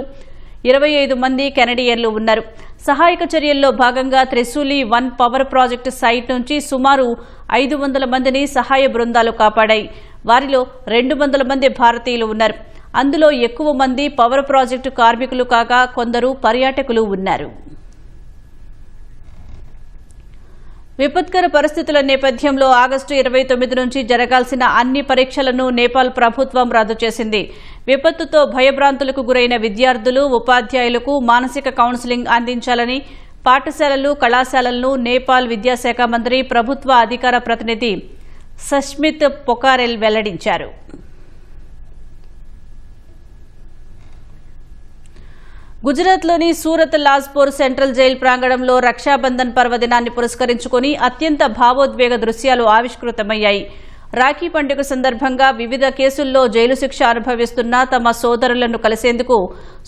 25 మంది కెనడియన్లు ఉన్నారు. సహాయక చర్యల్లో భాగంగా త్రిశూలి 1 పవర్ ప్రాజెక్టు సైట్ నుంచి సుమారు 500 మందిని సహాయ బృందాలు కాపాడాయి. వారిలో 200 మంది భారతీయులు ఉన్నారు. అందులో ఎక్కువ మంది పవర్ ప్రాజెక్టు కార్మికులు కాగా కొందరు పర్యాటకులు ఉన్నారు. విపత్కర పరిస్థితుల నేపథ్యంలో ఆగస్టు 29 నుంచి జరగాల్సిన అన్ని పరీక్షలను నేపాల్ ప్రభుత్వం రద్దు చేసింది. విపత్తుతో భయభ్రాంతులకు గురైన విద్యార్థులు, ఉపాధ్యాయులకు మానసిక కౌన్సిలింగ్ అందించాలని పాఠశాలలు, కళాశాలలను నేపాల్ విద్యాశాఖ మంత్రి, ప్రభుత్వ అధికార ప్రతినిధి సష్మిత్ పొకారెల్ వెల్లడించారు. గుజరాత్లోని సూరత్ లాజ్పూర్ సెంట్రల్ జైలు ప్రాంగణంలో రక్షాబంధన్ పర్వదినాన్ని పురస్కరించుకుని అత్యంత భావోద్వేగ దృశ్యాలు ఆవిష్కృతమయ్యాయి. రాఖీ పండుగ సందర్భంగా వివిధ కేసుల్లో జైలు శిక్ష అనుభవిస్తున్న తమ సోదరులను కలిసేందుకు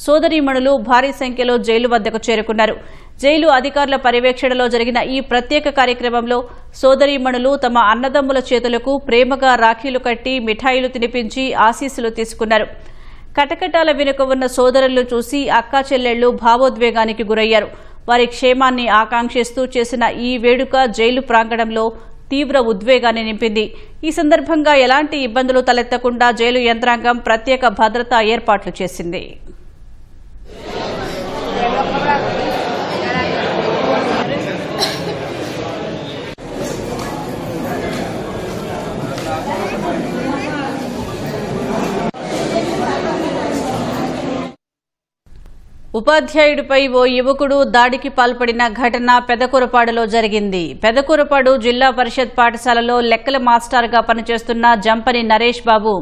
సోదరీమణులు భారీ సంఖ్యలో జైలు వద్దకు చేరుకున్నారు. జైలు అధికారుల పర్యవేక్షణలో జరిగిన ఈ ప్రత్యేక కార్యక్రమంలో సోదరీమణులు తమ అన్నదమ్ముల చేతులకు ప్రేమగా రాఖీలు కట్టి మిఠాయిలు తినిపించి ఆశీస్సులు తీసుకున్నారు. కటకటాల వెనుక ఉన్న సోదరులను చూసి అక్కా చెల్లెళ్లు భావోద్వేగానికి గురయ్యారు. వారి క్షేమాన్ని ఆకాంక్షిస్తూ చేసిన ఈ వేడుక జైలు ప్రాంగణంలో తీవ్ర ఉద్వేగాన్ని నింపింది. ఈ సందర్భంగా ఎలాంటి ఇబ్బందులు తలెత్తకుండా జైలు యంత్రాంగం ప్రత్యేక భద్రతా ఏర్పాట్లు చేసింది. ఉపాధ్యాయుడిపై ఓ యువకుడు దాడికి పాల్పడిన ఘటన పెదకూరపాడులో జరిగింది. పెదకూరపాడు జిల్లా పరిషత్ పాఠశాలలో లెక్కల మాస్టర్గా పనిచేస్తున్న జంపని నరేష్ బాబు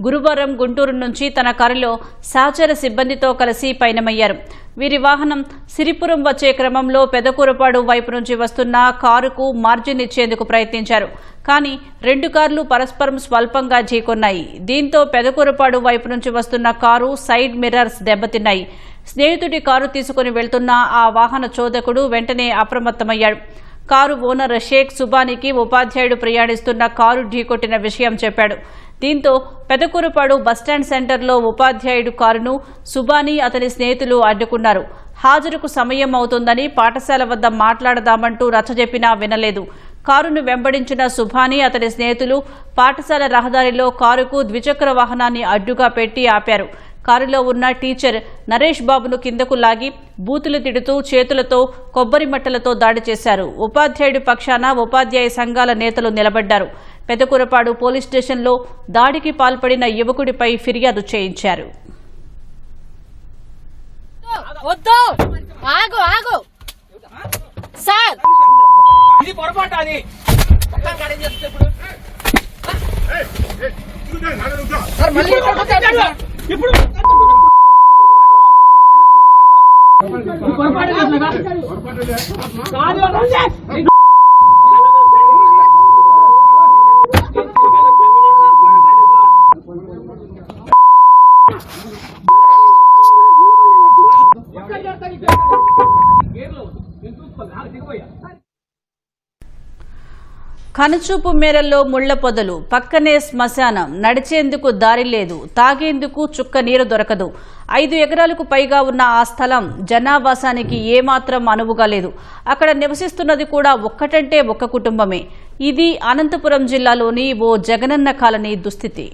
గురువారం గుంటూరు నుంచి తన కారులో సహచర సిబ్బందితో కలిసి పయనమయ్యారు. వీరి వాహనం సిరిపురం వచ్చే క్రమంలో పెదకూరపాడు వైపు నుంచి వస్తున్న కారుకు మార్జిన్ ఇచ్చేందుకు ప్రయత్నించారు. కానీ 2 కార్లు పరస్పరం స్వల్పంగా ఢీకొన్నాయి. దీంతో పెదకూరపాడు వైపు నుంచి వస్తున్న కారు సైడ్ మిర్రర్స్ దెబ్బతిన్నాయి. స్నేహితుడి కారు తీసుకుని వెళ్తున్న ఆ వాహన చోదకుడు వెంటనే అప్రమత్తమయ్యాడు. కారు ఓనర్ షేక్ సుబానికి ఉపాధ్యాయుడు ప్రయాణిస్తున్న కారు ఢీకొట్టిన విషయం చెప్పాడు. దీంతో పెదకూరపాడు బస్టాండ్ సెంటర్లో ఉపాధ్యాయుడు కారును సుబాని అతని స్నేహితులు అడ్డుకున్నారు. హాజరుకు సమయం అవుతుందని పాఠశాల వద్ద మాట్లాడదామంటూ రచ్చజెప్పినా వినలేదు. కారును వెంబడించిన సుబాని అతని స్నేహితులు పాఠశాల రహదారిలో కారుకు ద్విచక్ర వాహనాన్ని అడ్డుగా పెట్టి ఆపారు. కారులో ఉన్న టీచర్ నరేష్ బాబును కిందకు లాగి బూతులు తిడుతూ చేతులతో కొబ్బరి మట్టలతో దాడి చేశారు. ఉపాధ్యాయుడి పక్షాన ఉపాధ్యాయ సంఘాల నేతలు నిలబడ్డారు. పెదకూరపాడు పోలీస్ స్టేషన్లో దాడికి పాల్పడిన యువకుడిపై ఫిర్యాదు చేయించారు. కనుచూపు మేరల్లో ముళ్ల పొదలు, పక్కనే శ్మశానం, నడిచేందుకు దారి లేదు, తాగేందుకు చుక్క నీరు దొరకదు. 5 ఎకరాలకు పైగా ఉన్న ఆ స్థలం జనావాసానికి ఏమాత్రం అనువుగా లేదు. అక్కడ నివసిస్తున్నది కూడా ఒక్కటంటే ఒక్క కుటుంబమే. ఇది అనంతపురం జిల్లాలోని ఓ జగనన్న కాలనీ దుస్థితి.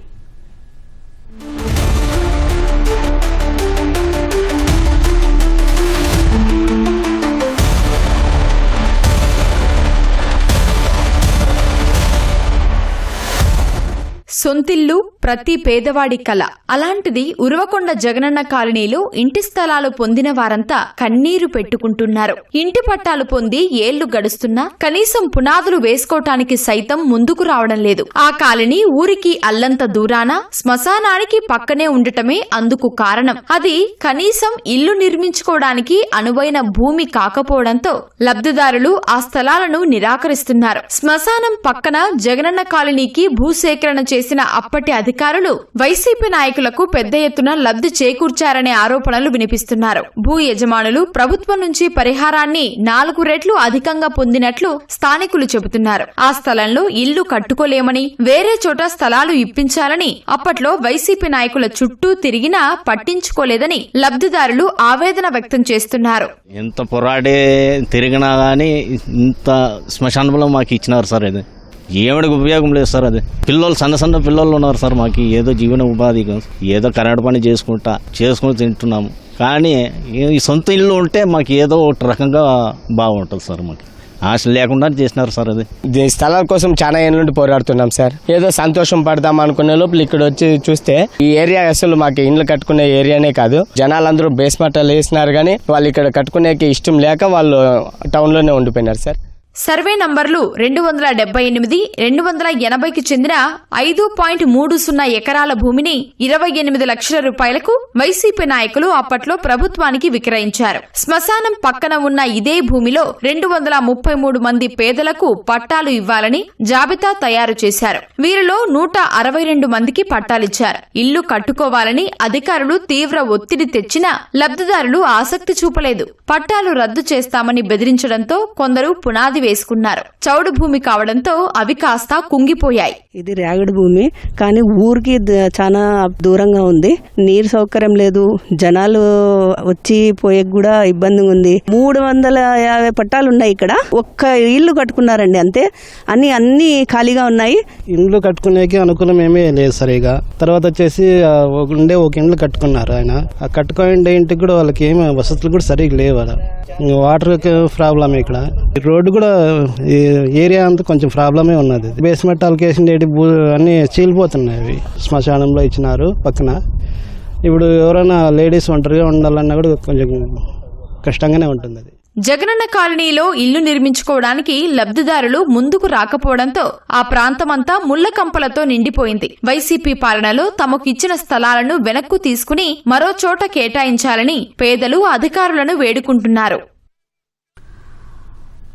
సొంతిల్లు ప్రతి పేదవాడి కల. అలాంటిది ఉరవకొండ జగనన్న కాలనీలో ఇంటి స్థలాలు పొందిన వారంతా కన్నీరు పెట్టుకుంటున్నారు. ఇంటి పట్టాలు పొంది ఏళ్లు గడుస్తున్నా కనీసం పునాదులు వేసుకోవటానికి సైతం ముందుకు రావడం లేదు. ఆ కాలనీ ఊరికి అల్లంత దూరాన శ్మశానానికి పక్కనే ఉండటమే అందుకు కారణం. అది కనీసం ఇల్లు నిర్మించుకోవడానికి అనువైన భూమి కాకపోవడంతో లబ్ధిదారులు ఆ స్థలాలను నిరాకరిస్తున్నారు. శ్మశానం పక్కన జగనన్న కాలనీకి భూసేకరణ చేసిన అప్పటి అధికారులు వైసీపీ నాయకులకు పెద్ద ఎత్తున లబ్ధి చేకూర్చారనే ఆరోపణలు వినిపిస్తున్నారు. భూ యజమానులు ప్రభుత్వం నుంచి పరిహారాన్ని 4 రెట్లు అధికంగా పొందినట్లు స్థానికులు చెబుతున్నారు. ఆ స్థలంలో ఇల్లు కట్టుకోలేమని, వేరే చోట స్థలాలు ఇప్పించాలని అప్పట్లో వైసీపీ నాయకుల చుట్టూ తిరిగినా పట్టించుకోలేదని లబ్ధిదారులు ఆవేదన వ్యక్తం చేస్తున్నారు. ఎంత పోరాడే తిరిగినా గానీ ఇంత శ్మశానంలో మాకు ఇచ్చినారు సార్. అది ఏమిడికి ఉపయోగం లేదు సార్. అది పిల్లలు సన్న పిల్లలు ఉన్నారు సార్. మాకు ఏదో జీవన ఉపాధి, ఏదో కరెంట్ పని చేసుకుని తింటున్నాము. కానీ ఈ సొంత ఇల్లు ఉంటే మాకు ఏదో ఒక రకంగా బాగుంటుంది సార్. మాకు ఆశ లేకుండా చేసినారు సార్. అది స్థలాల కోసం చాలా ఏళ్ళ నుండి పోరాడుతున్నాం సార్. ఏదో సంతోషం పడదాం అనుకునే లోపల ఇక్కడ వచ్చి చూస్తే ఈ ఏరియా అసలు మాకు ఇండ్లు కట్టుకునే ఏరియానే కాదు. జనాలందరూ బేస్మెంట్లు వేసినారు కానీ వాళ్ళు ఇక్కడ కట్టుకునేకి ఇష్టం లేక వాళ్ళు టౌన్ లోనే ఉండిపోయినారు సార్. సర్వే నంబర్లు 278, 280కి చెందిన 5.30 ఎకరాల భూమిని 28 లక్షల రూపాయలకు వైసీపీ నాయకులు అప్పట్లో ప్రభుత్వానికి విక్రయించారు. శ్మశానం పక్కన ఉన్న ఇదే భూమిలో 233 మంది పేదలకు పట్టాలు ఇవ్వాలని జాబితా తయారు చేశారు. వీరిలో 162 మందికి పట్టాలిచ్చారు. ఇల్లు కట్టుకోవాలని అధికారులు తీవ్ర ఒత్తిడి తెచ్చినా లబ్ధిదారులు ఆసక్తి చూపలేదు. పట్టాలు రద్దు చేస్తామని బెదిరించడంతో కొందరు పునాది వేసుకున్నారు. చౌడు భూమి కావడంతో అవి కాస్త కుంగిపోయాయి. ఇది రేగడి భూమి కానీ ఊరికి చాలా దూరంగా ఉంది. నీరు సౌకర్యం లేదు. జనాలు వచ్చి పోయే కూడా ఇబ్బందిగా ఉంది. 350 పట్టాలు ఉన్నాయి ఇక్కడ. ఒక్క ఇల్లు కట్టుకున్నారండి అంతే. అన్ని ఖాళీగా ఉన్నాయి. ఇండ్లు కట్టుకునేకి అనుకూలం ఏమీ లేదు సరిగా. తర్వాత వచ్చేసి ఒక ఇండ్లు కట్టుకున్నారు ఆయన. ఆ కట్టుకునే ఇంటికి కూడా వాళ్ళకి ఏమి వసతులు కూడా సరిగ్గా లేవు. వాటర్ ప్రాబ్లం ఇక్కడ. రోడ్డు కూడా ఏరియా అంతా కొంచెం ప్రాబ్లమే ఉన్నది. బేస్మెంట్ అలొకేషన్ అన్ని చీలిపోతున్నాయి. శ్మశానంలో ఇచ్చినారు పక్కన. ఇప్పుడు ఎవరైనా లేడీస్ ఒంటరిగా ఉండాలన్నా కూడా కొంచెం కష్టంగానే ఉంటుంది. అది జగనన్న కాలనీలో ఇల్లు నిర్మించుకోవడానికి లబ్ధిదారులు ముందుకు రాకపోవడంతో ఆ ప్రాంతమంతా ముళ్ల కంపలతో నిండిపోయింది. వైసీపీ పాలనలో తమకు ఇచ్చిన స్థలాలను వెనక్కు తీసుకుని మరో చోట కేటాయించాలని పేదలు అధికారులను వేడుకుంటున్నారు.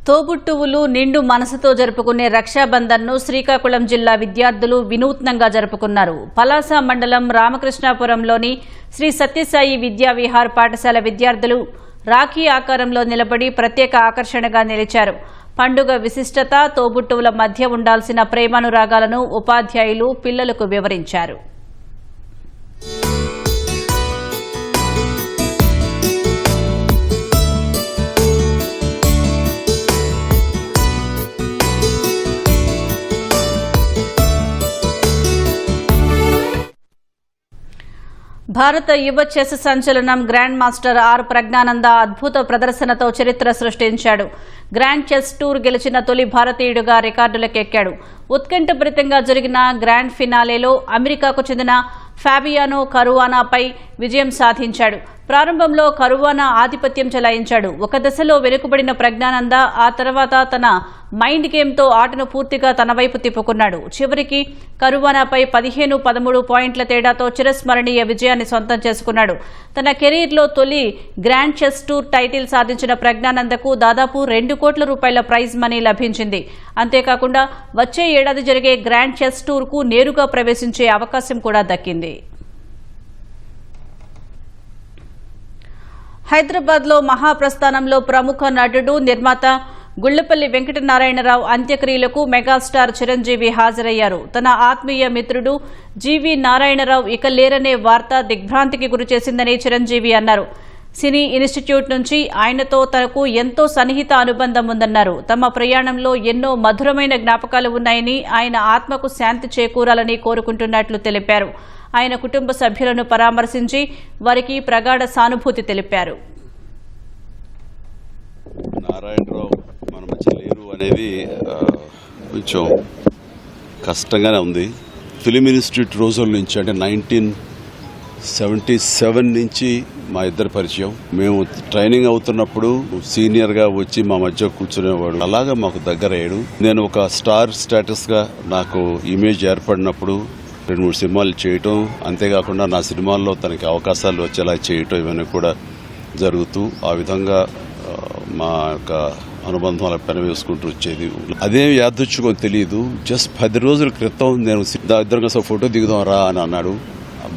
తోబుట్టువులు నిండు మనసుతో జరుపుకునే రక్షాబంధన్ను శ్రీకాకుళం జిల్లా విద్యార్థులు వినూత్నంగా జరుపుకున్నారు. పలాస మండలం రామకృష్ణాపురంలోని శ్రీ సత్యసాయి విద్యా విహార్ పాఠశాల విద్యార్థులు రాఖీ ఆకారంలో నిలబడి ప్రత్యేక ఆకర్షణగా నిలిచారు. పండుగ విశిష్టత, తోబుట్టువుల మధ్య ఉండాల్సిన ప్రేమానురాగాలను ఉపాధ్యాయులు పిల్లలకు వివరించారు. భారత యువ చెస్ సంచలనం గ్రాండ్ మాస్టర్ ఆర్ ప్రజ్ఞానంద అద్భుత ప్రదర్శనతో చరిత్ర సృష్టించాడు. గ్రాండ్ చెస్ టూర్ గెలిచిన తొలి భారతీయుడిగా రికార్డులకెక్కాడు. ఉత్కంఠభరితంగా జరిగిన గ్రాండ్ ఫినాలేలో అమెరికాకు చెందిన ఫాబియానో కరువానాపై విజయం సాధించాడు. ప్రారంభంలో కరువానా ఆధిపత్యం చెలాయించాడు. ఒక దశలో వెనుకబడిన ప్రజ్ఞానంద ఆ తర్వాత తన మైండ్ గేమ్తో ఆటను పూర్తిగా తన వైపు తిప్పుకున్నాడు. చివరికి కరువానాపై 15-13 పాయింట్ల తేడాతో చిరస్మరణీయ విజయాన్ని సొంతం చేసుకున్నాడు. తన కెరీర్లో తొలి గ్రాండ్ చెస్ టూర్ టైటిల్ సాధించిన ప్రజ్ఞానందకు దాదాపు 2 కోట్ల రూపాయల ప్రైజ్ మనీ లభించింది. అంతేకాకుండా వచ్చే ఏడాది జరిగే గ్రాండ్ చెస్ టూర్కు నేరుగా ప్రవేశించే అవకాశం కూడా దక్కింది. హైదరాబాద్లో మహాప్రస్థానంలో ప్రముఖ నటుడు, నిర్మాత గుళ్లపల్లి వెంకటనారాయణరావు అంత్యక్రియలకు మెగాస్టార్ చిరంజీవి హాజరయ్యారు. తన ఆత్మీయ మిత్రుడు జీవీ నారాయణరావు ఇక లేరనే వార్త దిగ్భ్రాంతికి గురిచేసిందని చిరంజీవి అన్నారు. సినీ ఇన్స్టిట్యూట్ నుంచి ఆయనతో తనకు ఎంతో సన్నిహిత అనుబంధం ఉందన్నారు. తమ ప్రయాణంలో ఎన్నో మధురమైన జ్ఞాపకాలు ఉన్నాయని, ఆయన ఆత్మకు శాంతి చేకూరాలని కోరుకుంటున్నట్లు తెలిపారు. ఆయన కుటుంబ సభ్యులను పరామర్శించి వారికి ప్రగాఢ సానుభూతి తెలిపారు. నారాయణరావు మన మధ్య లేరు అనేది కొంచెం కష్టంగానే ఉంది. ఫిలిం ఇన్స్టిట్యూట్ రోజుల నుంచి అంటే 1977 నుంచి మా ఇద్దరి పరిచయం. మేము ట్రైనింగ్ అవుతున్నప్పుడు సీనియర్గా వచ్చి మా మధ్య కూర్చునేవాడు. అలాగా మాకు దగ్గర అయ్యాడు. నేను ఒక స్టార్ స్టేటస్గా నాకు ఇమేజ్ ఏర్పడినప్పుడు 2-3 సినిమాలు చేయటం, అంతేకాకుండా నా సినిమాల్లో తనకి అవకాశాలు వచ్చేలా చేయటం ఇవన్నీ కూడా జరుగుతూ ఆ విధంగా మా యొక్క అనుబంధం అలా పెనవేసుకుంటూ వచ్చేది. అదేం యాదృచ్ఛికం తెలియదు. జస్ట్ 10 రోజుల క్రితం నేను ఇద్దరం కోసం ఫోటో దిగుదాం రా అని అన్నాడు.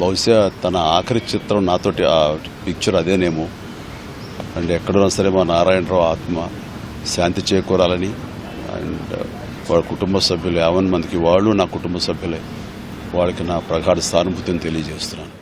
బహుశా తన ఆఖరి చిత్రం నాతోటి ఆ పిక్చర్ అదేనేమో. అండ్ ఎక్కడున్నా సరే మా నారాయణరావు ఆత్మ శాంతి చేకూరాలని అండ్ వాళ్ళ కుటుంబ సభ్యులు 50 మందికి వాళ్ళు నా కుటుంబ సభ్యులే, వాళ్ళకి నా ప్రగాఢ సానుభూతిని తెలియజేస్తున్నాను.